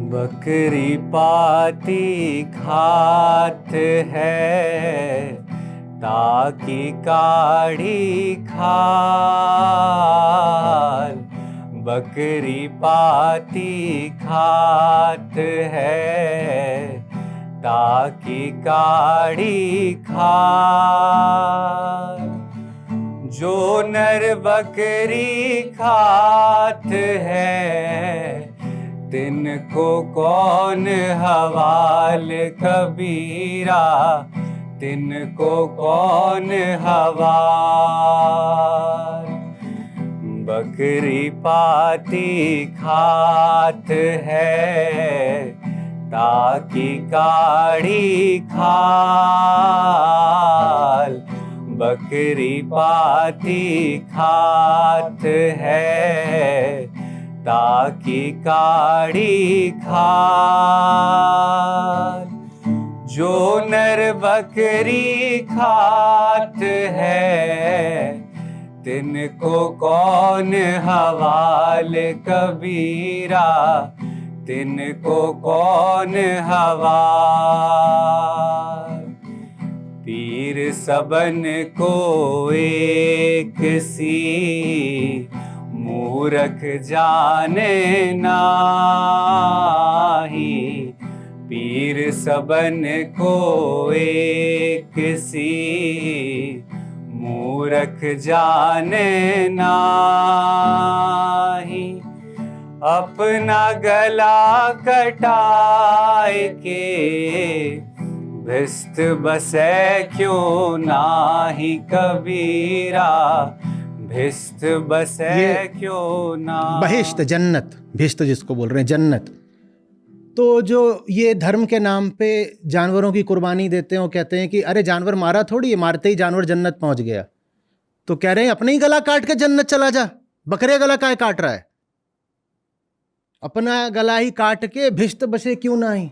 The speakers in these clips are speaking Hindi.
बकरी पाती खात है ताकि काढ़ी खाल। बकरी पाती खात है ताकि काढ़ी खाल। जो नर बकरी खात है तिनको कौन हवाल कबीरा, तिनको कौन हवाल। बकरी पाती खात है ताकि काढ़ी खाल। बकरी पाती खात है ताकि काढ़ी खाल। जो नर बकरी खात है तिनको कौन हवाल कबीरा, तिनको कौन हवाल। पीर सबन को एक सी मूरख जाने नाही। पीर सबन को एक सी मूरख जाने नाही। अपना गला कटाए के भिस्त बसे क्यों नाही कबीरा, भिस्त बसे क्यों ना। बहिश्त जन्नत, भिस्त जिसको बोल रहे हैं जन्नत। तो जो ये धर्म के नाम पे जानवरों की कुर्बानी देते हैं, वो कहते हैं कि अरे जानवर मारा थोड़ी है, मारते ही जानवर जन्नत पहुंच गया। तो कह रहे हैं अपने ही गला काट के जन्नत चला जा। बकरे गला काहे काट रहा है? अपना गला ही काट के भिस्त बसे क्यों ना ही।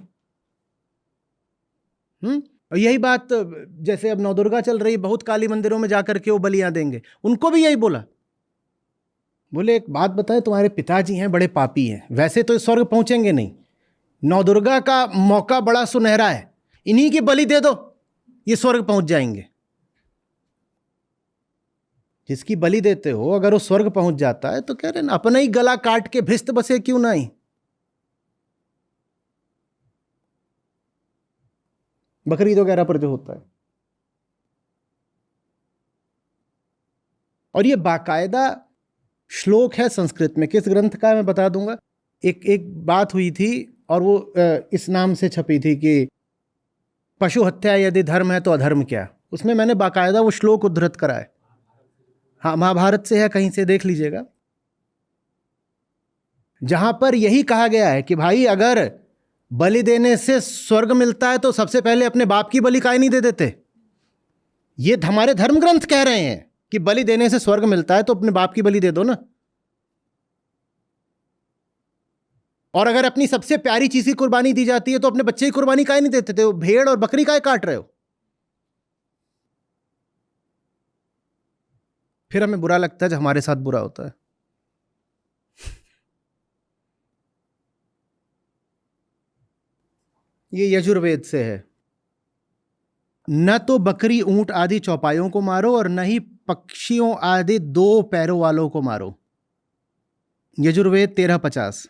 और यही बात जैसे अब नवदुर्गा चल रही, बहुत काली मंदिरों में जाकर के वो बलियां देंगे, उनको भी यही बोला। बोले एक बात बताए, तुम्हारे पिताजी हैं बड़े पापी हैं, वैसे तो स्वर्ग पहुंचेंगे नहीं, नवदुर्गा का मौका बड़ा सुनहरा है, इन्हीं की बलि दे दो, ये स्वर्ग पहुंच जाएंगे। जिसकी बलि देते हो अगर वो स्वर्ग पहुंच जाता है तो कह रहे ना अपना ही गला काट के भिस्त बसे क्यों ना ही। बकरीद वगैरह पर जो होता है। और ये बाकायदा श्लोक है संस्कृत में, किस ग्रंथ का है मैं बता दूंगा। एक बात हुई थी और वो इस नाम से छपी थी कि पशु हत्या यदि धर्म है तो अधर्म क्या। उसमें मैंने बाकायदा वो श्लोक उद्धृत करा है। हाँ, महाभारत से है, कहीं से देख लीजिएगा, जहां पर यही कहा गया है कि भाई अगर बलि देने से स्वर्ग मिलता है तो सबसे पहले अपने बाप की बलि काहे नहीं दे देते। ये हमारे धर्म ग्रंथ कह रहे हैं कि बलि देने से स्वर्ग मिलता है तो अपने बाप की बलि दे दो ना। और अगर अपनी सबसे प्यारी चीज की कुर्बानी दी जाती है तो अपने बच्चे की कुर्बानी काहे नहीं देते थे। वो भेड़ और बकरी काहे काट रहे हो। फिर हमें बुरा लगता है जब हमारे साथ बुरा होता है। ये यजुर्वेद से है। न तो बकरी ऊंट आदि चौपाइयों को मारो और न ही पक्षियों आदि दो पैरों वालों को मारो। यजुर्वेद 1350।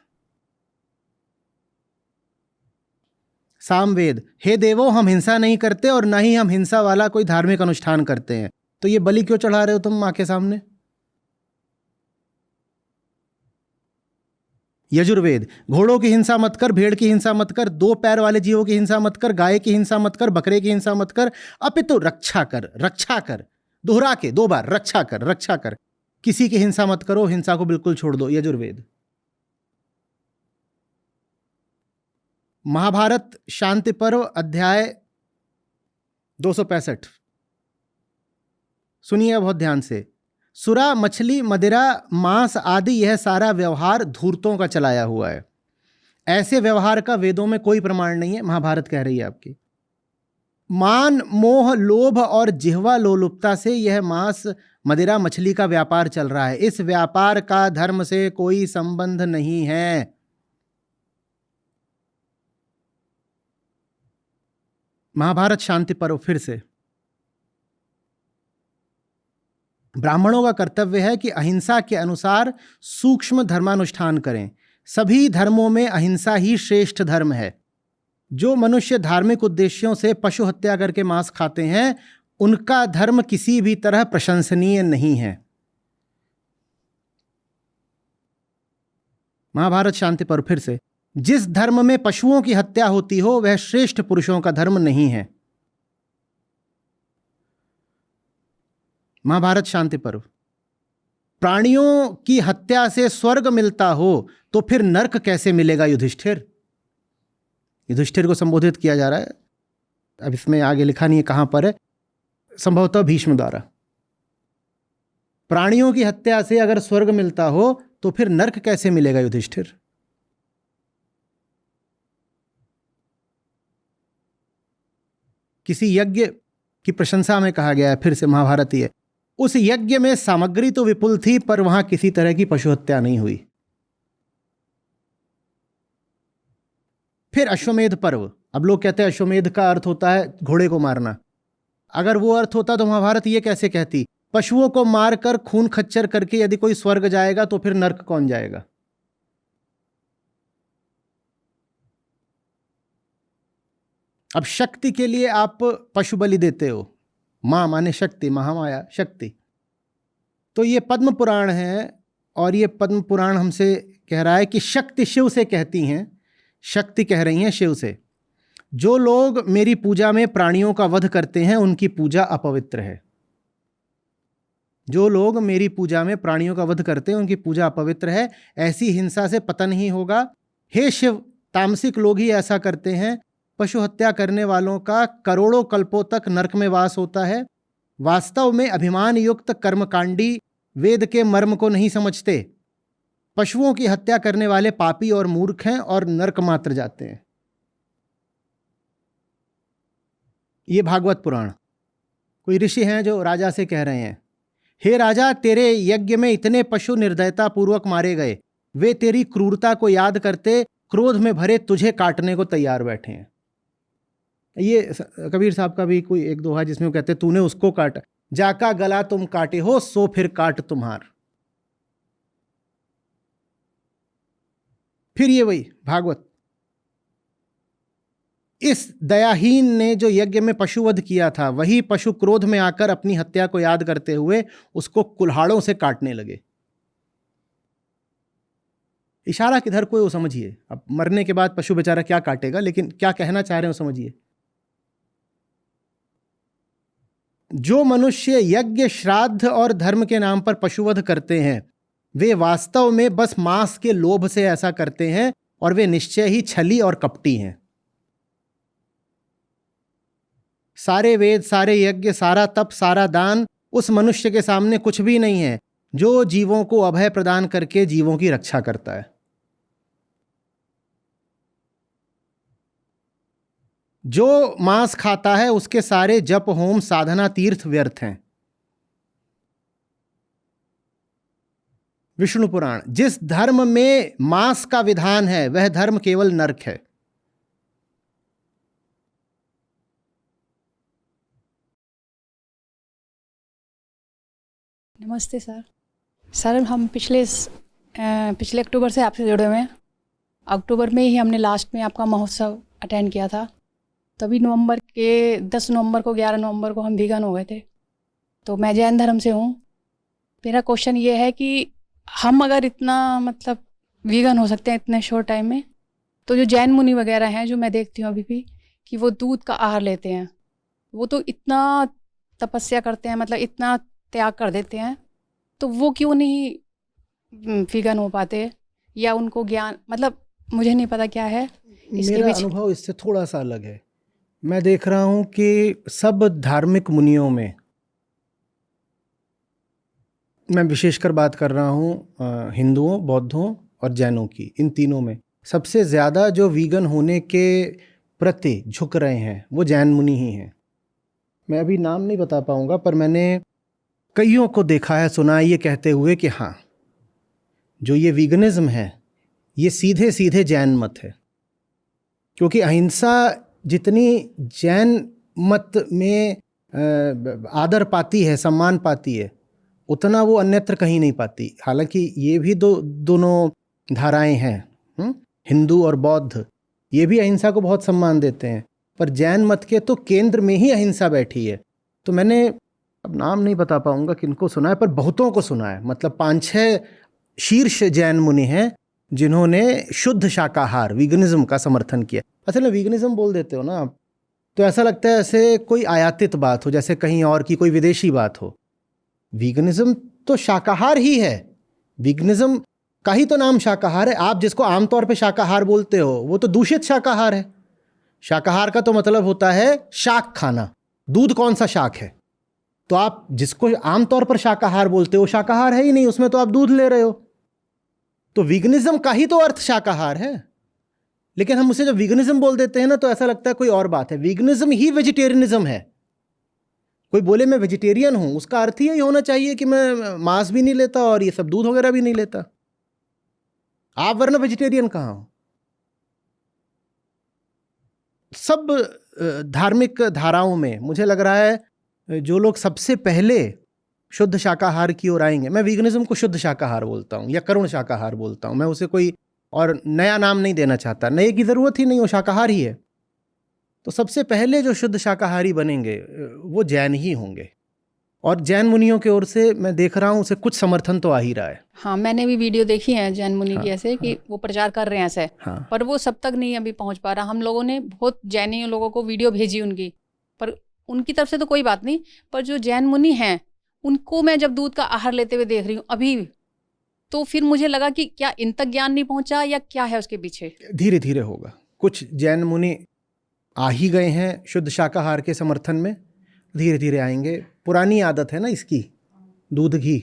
सामवेद, हे देवो हम हिंसा नहीं करते और न ही हम हिंसा वाला कोई धार्मिक अनुष्ठान करते हैं। तो ये बलि क्यों चढ़ा रहे हो तुम मां के सामने। यजुर्वेद, घोड़ों की हिंसा मत कर, भेड़ की हिंसा मत कर, दो पैर वाले जीवों की हिंसा मत कर, गाय की हिंसा मत कर, बकरे की हिंसा मत कर, अपितु रक्षा कर। रक्षा कर दोहरा के 2 बार, रक्षा कर, रक्षा कर। किसी की हिंसा मत करो, हिंसा को बिल्कुल छोड़ दो। यजुर्वेद। महाभारत शांति पर्व अध्याय 265। सुनिए बहुत ध्यान से। सुरा, मछली, मदिरा, मांस आदि यह सारा व्यवहार धूर्तों का चलाया हुआ है। ऐसे व्यवहार का वेदों में कोई प्रमाण नहीं है, महाभारत कह रही है आपकी। मान, मोह, लोभ और जिह्वा लोलुपता से यह मांस, मदिरा, मछली का व्यापार चल रहा है। इस व्यापार का धर्म से कोई संबंध नहीं है। महाभारत शांति पर्व फिर से। ब्राह्मणों का कर्तव्य है कि अहिंसा के अनुसार सूक्ष्म धर्मानुष्ठान करें। सभी धर्मों में अहिंसा ही श्रेष्ठ धर्म है। जो मनुष्य धार्मिक उद्देश्यों से पशु हत्या करके मांस खाते हैं, उनका धर्म किसी भी तरह प्रशंसनीय नहीं है। महाभारत शांति पर्व फिर से। जिस धर्म में पशुओं की हत्या होती हो वह श्रेष्ठ पुरुषों का धर्म नहीं है। महाभारत शांति पर्व। प्राणियों की हत्या से स्वर्ग मिलता हो तो फिर नरक कैसे मिलेगा युधिष्ठिर? युधिष्ठिर को संबोधित किया जा रहा है। अब इसमें आगे लिखा नहीं है कहां पर है, संभवतः भीष्म द्वारा। प्राणियों की हत्या से अगर स्वर्ग मिलता हो तो फिर नरक कैसे मिलेगा युधिष्ठिर? किसी यज्ञ की प्रशंसा में कहा गया है, फिर से महाभारती है, उस यज्ञ में सामग्री तो विपुल थी पर वहां किसी तरह की पशु हत्या नहीं हुई। फिर अश्वमेध पर्व। अब लोग कहते हैं अश्वमेध का अर्थ होता है घोड़े को मारना। अगर वो अर्थ होता तो महाभारत ये कैसे कहती, पशुओं को मारकर खून खच्चर करके यदि कोई स्वर्ग जाएगा तो फिर नरक कौन जाएगा? अब शक्ति के लिए आप पशु बलि देते हो। मां माने शक्ति, महामाया शक्ति। तो ये पद्म पुराण है और ये पद्म पुराण हमसे कह रहा है कि शक्ति शिव से कहती हैं, शक्ति कह रही हैं शिव से, जो लोग मेरी पूजा में प्राणियों का वध करते हैं उनकी पूजा अपवित्र है। जो लोग मेरी पूजा में प्राणियों का वध करते हैं उनकी पूजा अपवित्र है। ऐसी हिंसा से पतन ही होगा। हे शिव, तामसिक लोग ही ऐसा करते हैं। पशु हत्या करने वालों का करोड़ों कल्पों तक नरक में वास होता है। वास्तव में अभिमान युक्त कर्मकांडी वेद के मर्म को नहीं समझते। पशुओं की हत्या करने वाले पापी और मूर्ख हैं और नरक मात्र जाते हैं। ये भागवत पुराण। कोई ऋषि हैं जो राजा से कह रहे हैं, हे राजा, तेरे यज्ञ में इतने पशु निर्दयता पूर्वक मारे गए, वे तेरी क्रूरता को याद करते क्रोध में भरे तुझे काटने को तैयार बैठे हैं। ये कबीर साहब का भी कोई एक दोहा जिसमें वो कहते तूने उसको काटा, जाका गला तुम काटे हो सो फिर काट तुम्हार। फिर ये वही भागवत। इस दयाहीन ने जो यज्ञ में पशुवध किया था, वही पशु क्रोध में आकर अपनी हत्या को याद करते हुए उसको कुल्हाड़ों से काटने लगे। इशारा किधर कोई वो समझिए। अब मरने के बाद पशु बेचारा क्या काटेगा, लेकिन क्या कहना चाह रहे हो समझिए। जो मनुष्य यज्ञ, श्राद्ध और धर्म के नाम पर पशुवध करते हैं, वे वास्तव में बस मांस के लोभ से ऐसा करते हैं और वे निश्चय ही छली और कपटी हैं। सारे वेद, सारे यज्ञ, सारा तप, सारा दान उस मनुष्य के सामने कुछ भी नहीं है जो जीवों को अभय प्रदान करके जीवों की रक्षा करता है। जो मांस खाता है उसके सारे जप, होम, साधना, तीर्थ व्यर्थ हैं। विष्णु पुराण। जिस धर्म में मांस का विधान है वह धर्म केवल नरक है। नमस्ते सर। सर हम पिछले अक्टूबर से आपसे जुड़े हुए हैं। अक्टूबर में ही हमने लास्ट में आपका महोत्सव अटेंड किया था। तभी 10 नवंबर को 11 नवंबर को हम वीगन हो गए थे। तो मैं जैन धर्म से हूँ। मेरा क्वेश्चन ये है कि हम अगर इतना मतलब वीगन हो सकते हैं इतने शॉर्ट टाइम में, तो जो जैन मुनि वगैरह हैं जो मैं देखती हूँ अभी भी कि वो दूध का आहार लेते हैं, वो तो इतना तपस्या करते हैं, मतलब इतना त्याग कर देते हैं, तो वो क्यों नहीं वीगन हो पाते? या उनको ज्ञान, मतलब मुझे नहीं पता क्या है इसके मेरा बीच। अनुभव इससे थोड़ा सा अलग है। मैं देख रहा हूं कि सब धार्मिक मुनियों में, मैं विशेषकर बात कर रहा हूं हिंदुओं, बौद्धों और जैनों की, इन तीनों में सबसे ज़्यादा जो वीगन होने के प्रति झुक रहे हैं वो जैन मुनि ही हैं। मैं अभी नाम नहीं बता पाऊंगा, पर मैंने कईयों को देखा है, सुना है ये कहते हुए कि हाँ, जो ये वीगनिज्म है ये सीधे सीधे जैन मत है। क्योंकि अहिंसा जितनी जैन मत में आदर पाती है, सम्मान पाती है, उतना वो अन्यत्र कहीं नहीं पाती। हालांकि ये भी दोनों धाराएं हैं, हिंदू और बौद्ध, ये भी अहिंसा को बहुत सम्मान देते हैं, पर जैन मत के तो केंद्र में ही अहिंसा बैठी है। तो मैंने अब नाम नहीं बता पाऊंगा किनको सुना है, पर बहुतों को सुना है। मतलब 5-6 शीर्ष जैन मुनि हैं जिन्होंने शुद्ध शाकाहार, वीगनिज्म का समर्थन किया। असल में वीगनिज्म बोल देते हो ना आप, तो ऐसा लगता है ऐसे कोई आयातित बात हो, जैसे कहीं और की कोई विदेशी बात हो। वीगनिज्म तो शाकाहार ही है, वीगनिज्म का ही तो नाम शाकाहार है। आप जिसको आमतौर पे शाकाहार बोलते हो वो तो दूषित शाकाहार है। शाकाहार का तो मतलब होता है शाक खाना। दूध कौन सा शाक है? तो आप जिसको आमतौर पर शाकाहार बोलते हो शाकाहार है ही नहीं, उसमें तो आप दूध ले रहे हो। तो वीगनिज्म का ही तो अर्थ शाकाहार है, लेकिन हम उसे जब वीगनिज्म बोल देते हैं ना तो ऐसा लगता है कोई और बात है। वीगनिज्म ही वेजिटेरियनिज्म है। कोई बोले मैं वेजिटेरियन हूं, उसका अर्थ ही यही होना चाहिए कि मैं मांस भी नहीं लेता और ये सब दूध वगैरह भी नहीं लेता। आप वरना वेजिटेरियन कहाँ हो? सब धार्मिक धाराओं में मुझे लग रहा है जो लोग सबसे पहले शुद्ध शाकाहार की ओर आएंगे, मैं वीगनिज्म को शुद्ध शाकाहार बोलता हूँ या करुण शाकाहार बोलता हूँ, मैं उसे कोई और नया नाम नहीं देना चाहता, नए की ज़रूरत ही नहीं, वो शाकाहार ही है। तो सबसे पहले जो शुद्ध शाकाहारी बनेंगे वो जैन ही होंगे, और जैन मुनियों की ओर से मैं देख रहा हूँ उसे कुछ समर्थन तो आ ही रहा है। हाँ, मैंने भी वीडियो देखी है जैन मुनि की ऐसे कि वो प्रचार कर रहे हैं ऐसे, पर वो सब तक नहीं अभी पहुंच पा रहा। हम लोगों ने बहुत जैनी लोगों को वीडियो भेजी उनकी, पर उनकी तरफ से तो कोई बात नहीं, पर जो जैन मुनि हैं उनको मैं जब दूध का आहार लेते हुए देख रही हूँ अभी, तो फिर मुझे लगा कि क्या इन तक ज्ञान नहीं पहुंचा या क्या है उसके पीछे। धीरे धीरे होगा। कुछ जैन मुनि आ ही गए हैं शुद्ध शाकाहार के समर्थन में, धीरे धीरे आएंगे। पुरानी आदत है ना इसकी, दूध घी,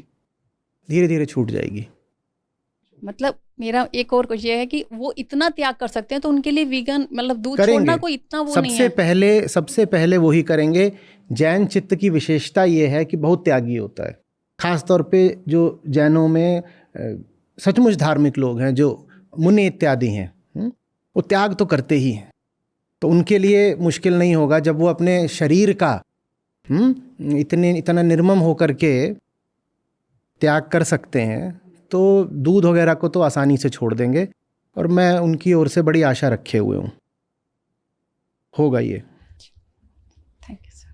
धीरे धीरे छूट जाएगी। मतलब मेरा एक और कुछ ये है कि वो इतना त्याग कर सकते हैं, तो उनके लिए वीगन मतलब दूध छोड़ना कोई इतना वो नहीं है। सबसे पहले वो ही करेंगे। जैन चित्त की विशेषता ये है कि बहुत त्यागी होता है। खास तौर पे जो जैनों में सचमुच धार्मिक लोग हैं, जो मुनि इत्यादि हैं, वो त्याग तो करते ही हैं। तो उनके लिए मुश्किल नहीं होगा जब वो अपने शरीर का इतना निर्मम होकर के त्याग कर सकते हैं, तो दूध वगैरह को तो आसानी से छोड़ देंगे। और मैं उनकी ओर से बड़ी आशा रखे हुए हूँ, होगा ये। Thank you sir.